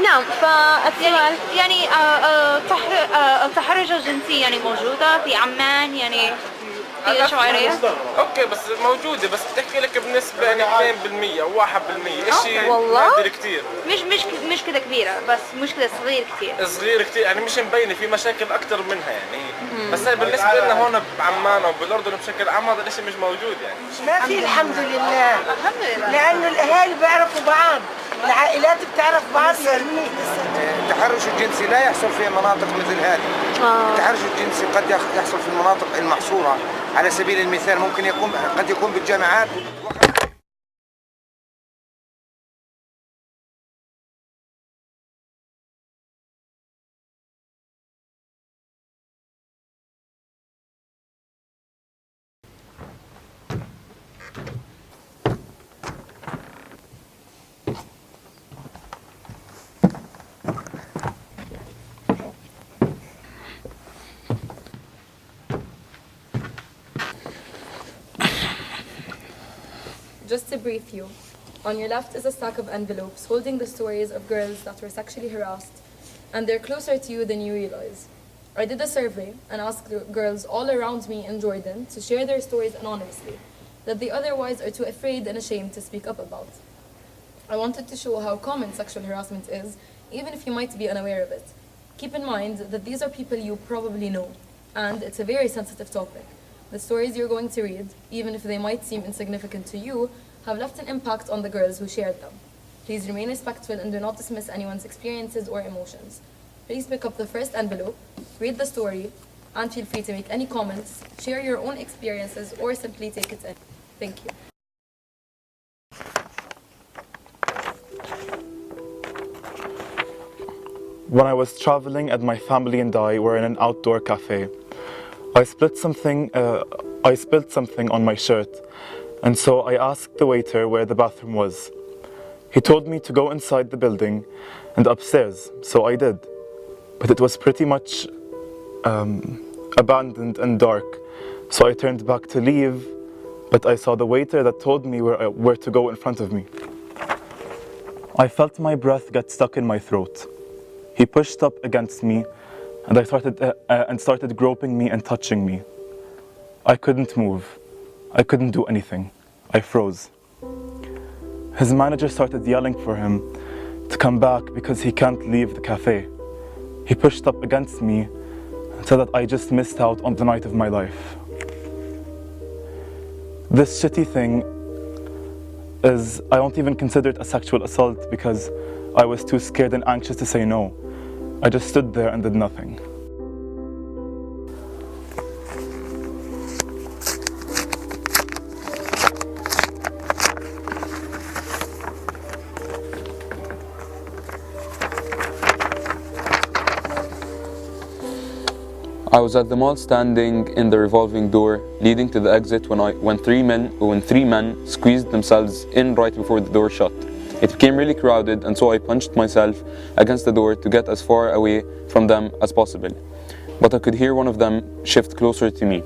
نعم فالسؤال يعني التحرش الجنسي يعني موجودة في عمان يعني في شوارع. اوكي بس موجوده، بس بتحكي لك بنسبه يعني 2% و 1%، شيء والله؟ نادر كثير. مش كده كبيرة، بس مشكلة صغير كتير. صغير كثير يعني، مش مبينه، في مشاكل اكثر منها يعني. بس بالنسبه لنا هون بعمان او بالاردن بشكل عام هذا الشيء مش موجود يعني. ما في الحمد لله. لانه الاهالي بيعرفوا بعض، العائلات بتعرف بعض. التحرش الجنسي لا يحصل في مناطق مثل هذه. التحرش الجنسي قد يحصل في المناطق المحصورة، على سبيل المثال ممكن قد يكون بالجامعات. Just to brief you, on your left is a stack of envelopes holding the stories of girls that were sexually harassed, and they're closer to you than you realize. I did a survey and asked girls all around me in Jordan to share their stories anonymously, that they otherwise are too afraid and ashamed to speak up about. I wanted to show how common sexual harassment is, even if you might be unaware of it. Keep in mind that these are people you probably know, and it's a very sensitive topic. The stories you're going to read, even if they might seem insignificant to you, have left an impact on the girls who shared them. Please remain respectful and do not dismiss anyone's experiences or emotions. Please pick up the first envelope, read the story, and feel free to make any comments, share your own experiences, or simply take it in. Thank you. When I was traveling and my family and I were in an outdoor cafe, I spilled something on my shirt, and so I asked the waiter where the bathroom was. He told me to go inside the building and upstairs, so I did. But it was pretty much abandoned and dark, so I turned back to leave, but I saw the waiter that told me where to go in front of me. I felt my breath get stuck in my throat. He pushed up against me, and I started groping me and touching me. I couldn't move. I couldn't do anything. I froze. His manager started yelling for him to come back because he can't leave the cafe. He pushed up against me and said that I just missed out on the night of my life. This shitty thing is, I don't even consider it a sexual assault because I was too scared and anxious to say no. I just stood there and did nothing. I was at the mall standing in the revolving door leading to the exit when three men squeezed themselves in right before the door shut. It became really crowded, and so I punched myself against the door to get as far away from them as possible. But I could hear one of them shift closer to me.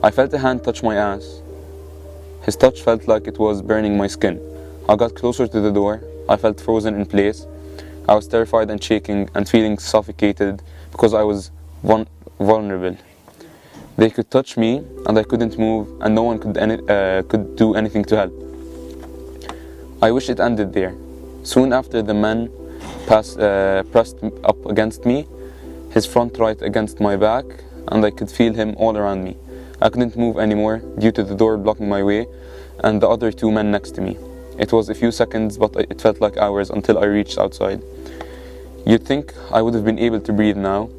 I felt a hand touch my ass. His touch felt like it was burning my skin. I got closer to the door. I felt frozen in place. I was terrified and shaking and feeling suffocated because I was vulnerable. They could touch me and I couldn't move, and no one could do anything to help. I wish it ended there. Soon after, the man pressed up against me, his front right against my back, and I could feel him all around me. I couldn't move anymore due to the door blocking my way and the other two men next to me. It was a few seconds, but it felt like hours until I reached outside. You'd think I would have been able to breathe now,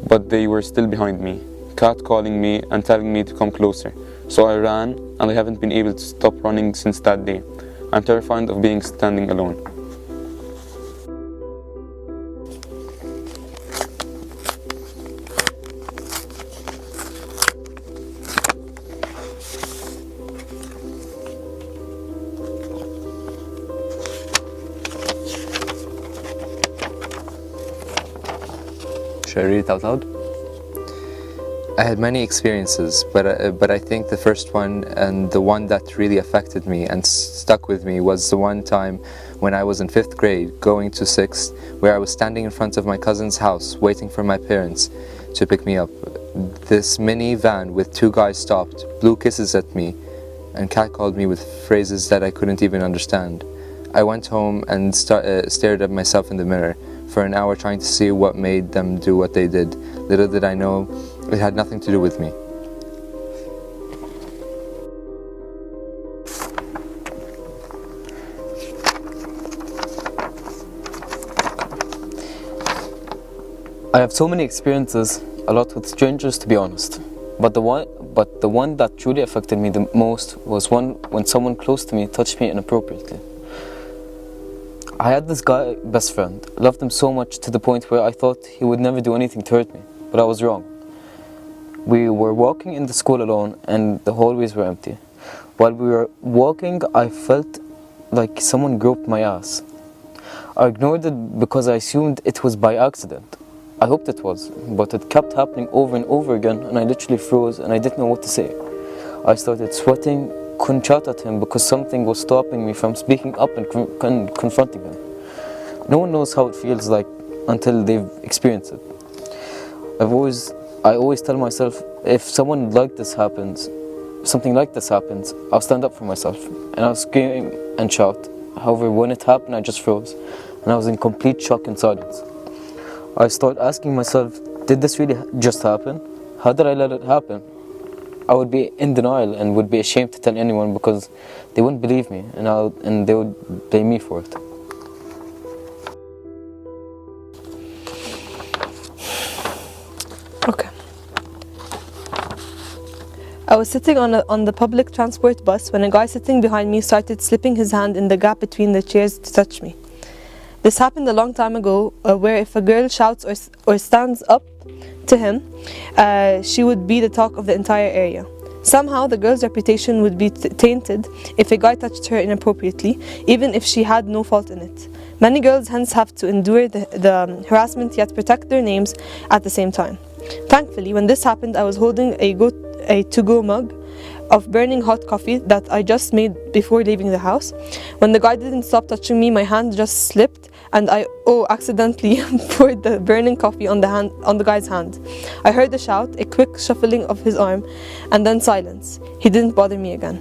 but they were still behind me, catcalling me and telling me to come closer. So I ran, and I haven't been able to stop running since that day. I'm terrified of being standing alone. Should I read it out loud? I had many experiences, but I think the first one and the one that really affected me and stuck with me was the one time when I was in 5th grade going to 6th, where I was standing in front of my cousin's house waiting for my parents to pick me up. This mini van with 2 guys stopped, blew kisses at me, and catcalled me with phrases that I couldn't even understand. I went home and stared at myself in the mirror for an hour trying to see what made them do what they did. Little did I know, it had nothing to do with me. I have so many experiences, a lot with strangers to be honest. But the one that truly affected me the most was when someone close to me touched me inappropriately. I had this guy best friend, loved him so much to the point where I thought he would never do anything to hurt me, but I was wrong. We were walking in the school alone and the hallways were empty. While we were walking, I felt like someone groped my ass. I ignored it because I assumed it was by accident. I hoped it was, but it kept happening over and over again and I literally froze and I didn't know what to say. I started sweating, couldn't shout at him because something was stopping me from speaking up and confronting him. No one knows how it feels like until they've experienced it. I always tell myself, if something like this happens, I'll stand up for myself. And I'll scream and shout. However, when it happened, I just froze and I was in complete shock and silence. I started asking myself, did this really just happen? How did I let it happen? I would be in denial and would be ashamed to tell anyone because they wouldn't believe me and they would blame me for it. Okay. I was sitting on the public transport bus when a guy sitting behind me started slipping his hand in the gap between the chairs to touch me. This happened a long time ago, where if a girl shouts or stands up to him, she would be the talk of the entire area. Somehow the girl's reputation would be tainted if a guy touched her inappropriately, even if she had no fault in it. Many girls hence have to endure the harassment yet protect their names at the same time. Thankfully, when this happened, I was holding a to-go mug of burning hot coffee that I just made before leaving the house. When the guy didn't stop touching me, my hand just slipped and I accidentally poured the burning coffee on the guy's hand. I heard a shout, a quick shuffling of his arm, and then silence. He didn't bother me again.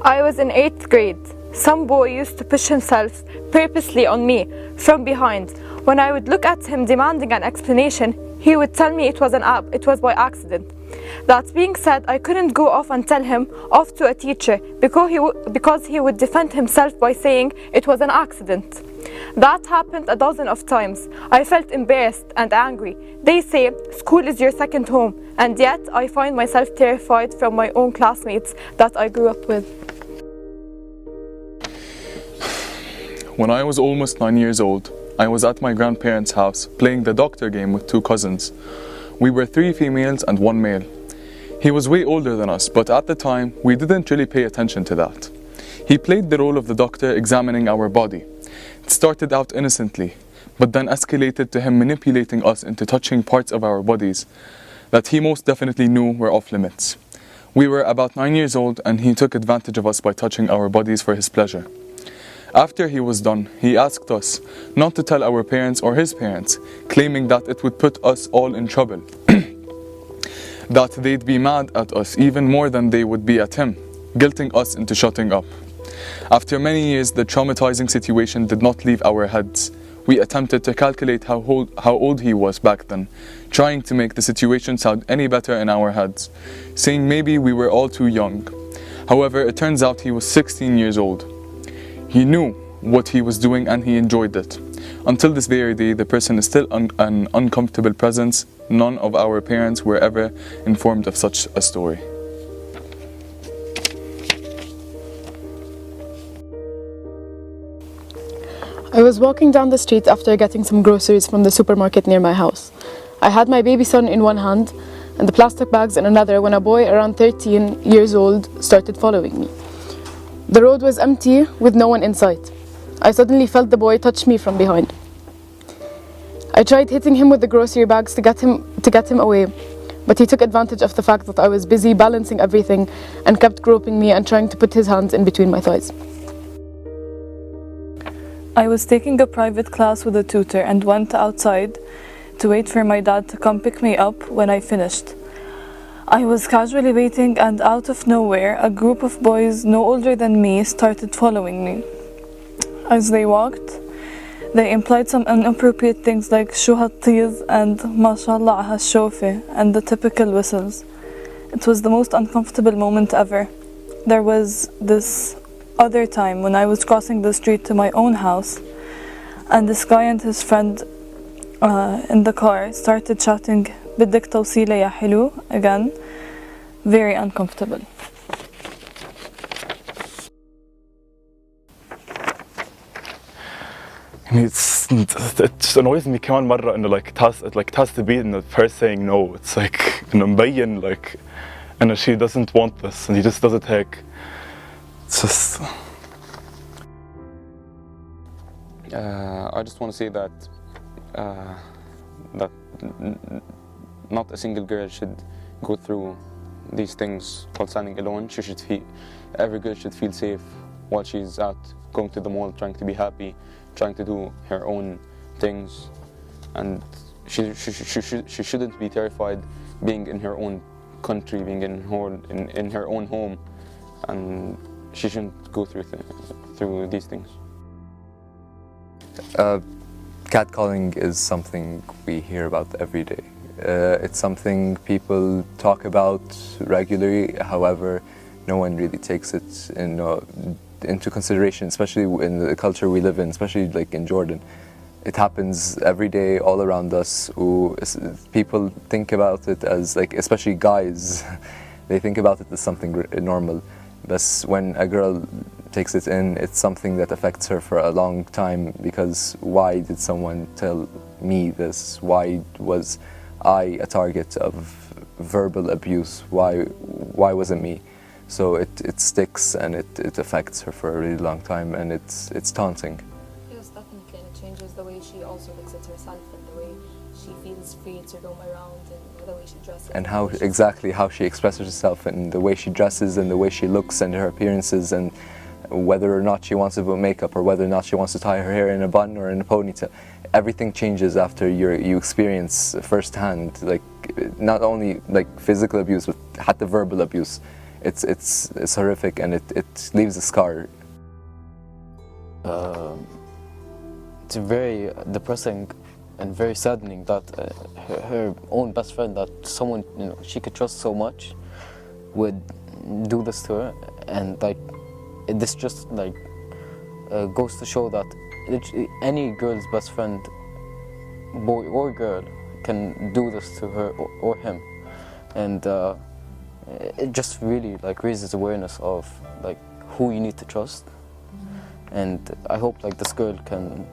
I was in 8th grade. Some boy used to push himself purposely on me from behind. When I would look at him demanding an explanation, he would tell me it was by accident. That being said, I couldn't go off and tell him off to a teacher because he would defend himself by saying it was an accident. That happened a dozen of times. I felt embarrassed and angry. They say school is your second home, and yet I find myself terrified from my own classmates that I grew up with. When I was almost 9 years old, I was at my grandparents' house playing the doctor game with 2 cousins. We were 3 females and 1 male. He was way older than us, but at the time, we didn't really pay attention to that. He played the role of the doctor examining our body. It started out innocently, but then escalated to him manipulating us into touching parts of our bodies that he most definitely knew were off limits. We were about 9 years old and he took advantage of us by touching our bodies for his pleasure. After he was done, he asked us not to tell our parents or his parents, claiming that it would put us all in trouble. That they'd be mad at us even more than they would be at him, guilting us into shutting up. After many years, the traumatizing situation did not leave our heads. We attempted to calculate how old he was back then, trying to make the situation sound any better in our heads, saying maybe we were all too young. However, it turns out he was 16 years old. He knew what he was doing and he enjoyed it. Until this very day, the person is still an uncomfortable presence. None of our parents were ever informed of such a story. I was walking down the street after getting some groceries from the supermarket near my house. I had my baby son in one hand and the plastic bags in another when a boy around 13 years old started following me. The road was empty with no one in sight. I suddenly felt the boy touch me from behind. I tried hitting him with the grocery bags to get him away, but he took advantage of the fact that I was busy balancing everything and kept groping me and trying to put his hands in between my thighs. I was taking a private class with a tutor and went outside to wait for my dad to come pick me up when I finished. I was casually waiting, and out of nowhere, a group of boys no older than me started following me. As they walked, they implied some inappropriate things like "Shu hattiz" and "Mashallah hashofe" and the typical whistles. It was the most uncomfortable moment ever. There was this other time when I was crossing the street to my own house, and this guy and his friend in the car started shouting "Biddik tawsila ya hilu" again. Very uncomfortable. It just annoys me كمان مرة إنه it has to be in the first saying no. It's like إنه مبين like إنه she doesn't want this and he just does it هيك. It's just. I just want to say that not a single girl should go through these things while standing alone. Every girl should feel safe while she's out going to the mall, trying to be happy, trying to do her own things, and she shouldn't be terrified being in her own country, being in her own home, and she shouldn't go through these things. Catcalling is something we hear about every day. It's something people talk about regularly, however, no one really takes it into consideration, especially in the culture we live in, especially like in Jordan. It happens every day all around us. People think about it as like, especially guys, they think about it as something normal. But when a girl takes it in, it's something that affects her for a long time, because why did someone tell me this? Why was I a target of verbal abuse? Why wasn't me? So it sticks and it affects her for a really long time, and it's taunting. Yes, definitely, and it changes the way she also looks at herself and the way she feels free to roam around and the way she dresses. And how she expresses herself, and the way she dresses and the way she looks and her appearances, and whether or not she wants to put makeup or whether or not she wants to tie her hair in a bun or in a ponytail. Everything changes after you experience firsthand, like not only like physical abuse, but hatta verbal abuse. It's horrific, and it leaves a scar. It's very depressing and very saddening that her own best friend, that someone she could trust so much, would do this to her, and like this just like goes to show that any girl's best friend, boy or girl, can do this to her or him, and it just really like raises awareness of like who you need to trust. And I hope like this girl can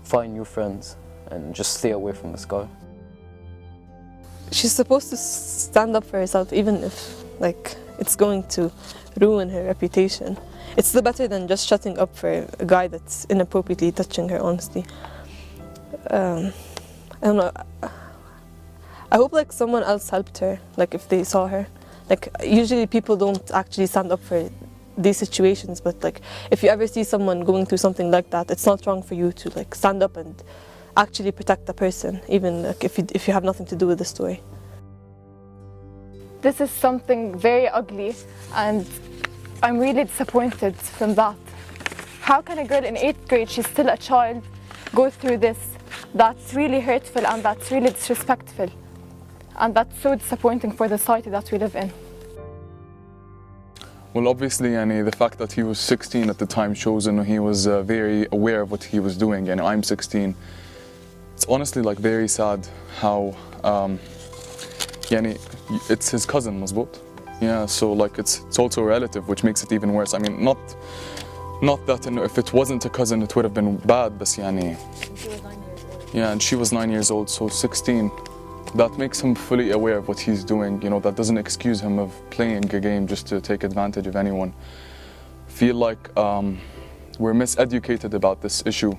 find new friends and just stay away from this guy. She's supposed to stand up for herself, even if like it's going to ruin her reputation. It's still better than just shutting up for a guy that's inappropriately touching her, honestly. I don't know. I hope like someone else helped her, like if they saw her. Like usually people don't actually stand up for these situations, but like if you ever see someone going through something like that, it's not wrong for you to like stand up and actually protect the person, even like, if you have nothing to do with the story. This is something very ugly, and I'm really disappointed from that. How can a girl in 8th grade, she's still a child, go through this? That's really hurtful, and that's really disrespectful. And that's so disappointing for the society that we live in. Well, obviously, the fact that he was 16 at the time shows he was very aware of what he was doing. I'm 16. It's honestly like very sad how it's his cousin, مزبوط? Yeah, so like it's also a relative, which makes it even worse. I mean, not that if it wasn't a cousin it would have been bad, but She was 9 years old. Yeah, and she was 9 years old, so 16. That makes him fully aware of what he's doing. That doesn't excuse him of playing a game just to take advantage of anyone. Feel like we're miseducated about this issue.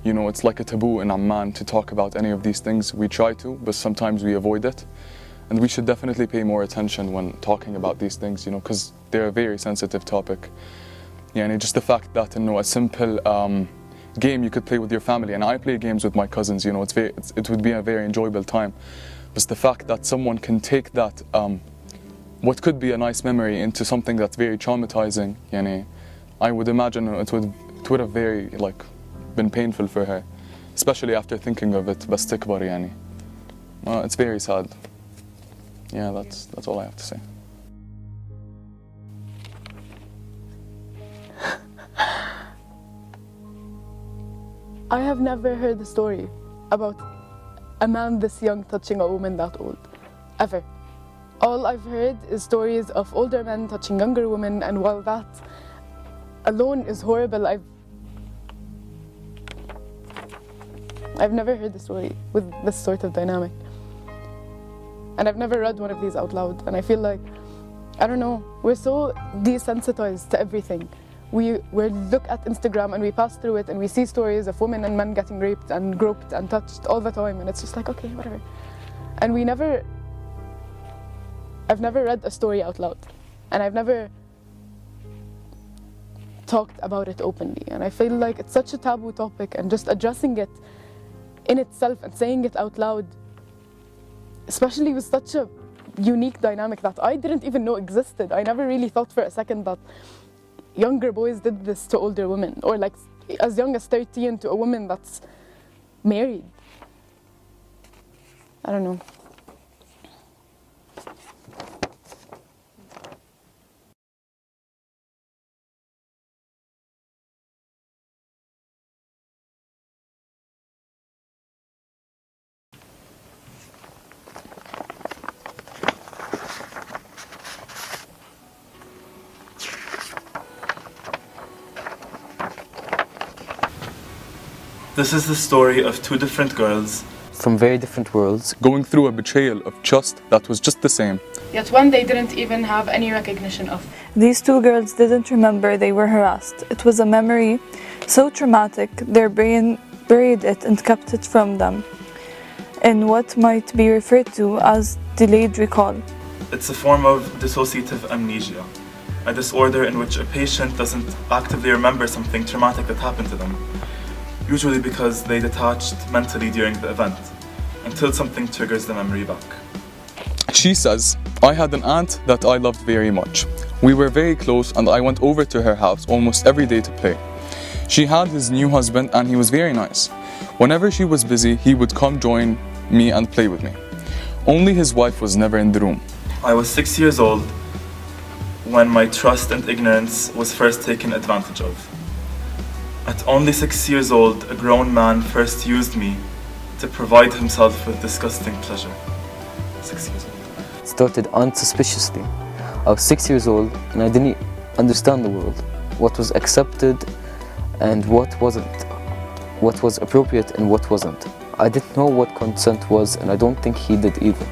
You know, it's like a taboo in Amman to talk about any of these things. We try to, but sometimes we avoid it. And we should definitely pay more attention when talking about these things, you know, because they're a very sensitive topic. Yeah, and just the fact that, you know, a simple game you could play with your family, and I play games with my cousins, you know, it would be a very enjoyable time. But the fact that someone can take that, what could be a nice memory, into something that's very traumatizing, yani, I would imagine it would have very, like, been painful for her, especially after thinking of it. بس تكبر يعني. It's very sad. Yeah, that's all I have to say. I have never heard a story about a man this young touching a woman that old, ever. All I've heard is stories of older men touching younger women, and while that alone is horrible, I've never heard a story with this sort of dynamic. And I've never read one of these out loud, and I feel like, I don't know, we're so desensitized to everything. We look at Instagram and we pass through it and we see stories of women and men getting raped and groped and touched all the time, and it's just like, okay, whatever. And I've never read a story out loud, and I've never talked about it openly, and I feel like it's such a taboo topic, and just addressing it in itself and saying it out loud, especially with such a unique dynamic that I didn't even know existed. I never really thought for a second that younger boys did this to older women, or like as young as 13 to a woman that's married. I don't know. This is the story of two different girls from very different worlds, going through a betrayal of trust that was just the same. Yet one they didn't even have any recognition of. These two girls didn't remember they were harassed. It was a memory so traumatic, their brain buried it and kept it from them in what might be referred to as delayed recall. It's a form of dissociative amnesia, a disorder in which a patient doesn't actively remember something traumatic that happened to them, usually because they detached mentally during the event, until something triggers the memory back. She says, I had an aunt that I loved very much. We were very close and I went over to her house almost every day to play. She had his new husband and he was very nice. Whenever she was busy, he would come join me and play with me. Only his wife was never in the room. I was 6 years old when my trust and ignorance was first taken advantage of. At only 6 years old, a grown man first used me to provide himself with disgusting pleasure. 6 years old. Started unsuspiciously. I was 6 years old and I didn't understand the world. What was accepted and what wasn't. What was appropriate and what wasn't. I didn't know what consent was, and I don't think he did either.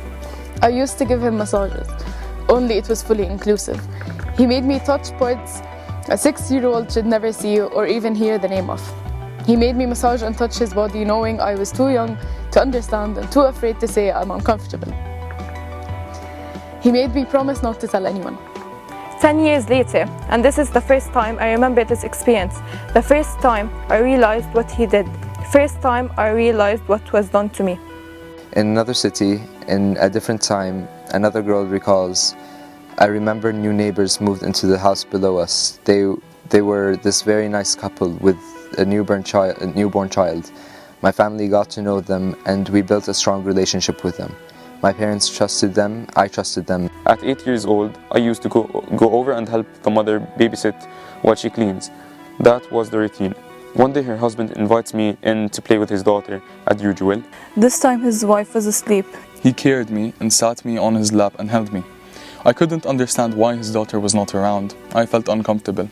I used to give him massages, only it was fully inclusive. He made me touch parts a 6-year-old should never see or even hear the name of. He made me massage and touch his body, knowing I was too young to understand and too afraid to say I'm uncomfortable. He made me promise not to tell anyone. 10 years later, and this is the first time I remember this experience, the first time I realized what he did, first time I realized what was done to me. In another city, in a different time, another girl recalls, I remember new neighbors moved into the house below us. They were this very nice couple with a newborn child. My family got to know them and we built a strong relationship with them. My parents trusted them, I trusted them. At 8 years old, I used to go over and help the mother babysit while she cleans. That was the routine. One day her husband invites me in to play with his daughter, as usual. This time his wife was asleep. He carried me and sat me on his lap and held me. I couldn't understand why his daughter was not around. I felt uncomfortable.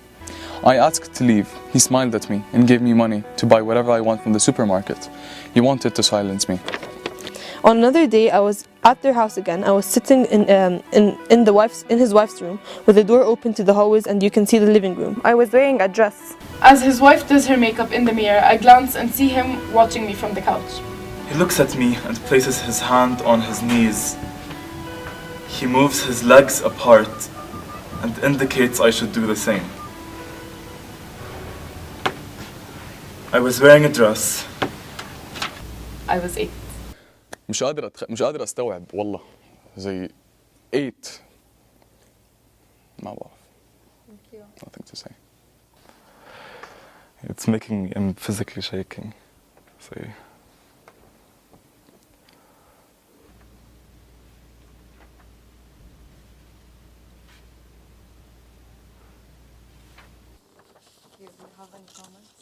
I asked to leave. He smiled at me and gave me money to buy whatever I want from the supermarket. He wanted to silence me. On another day, I was At their house again, I was sitting in his wife's room with the door open to the hallways and you can see the living room. I was wearing a dress. As his wife does her makeup in the mirror, I glance and see him watching me from the couch. He looks at me and places his hand on his knees. He moves his legs apart and indicates I should do the same. I was wearing a dress. I was 8. مش قادر استوعب والله زي 8 ما بعرف. Nothing to say. It's making me, I'm physically shaking. So Do you have any comments?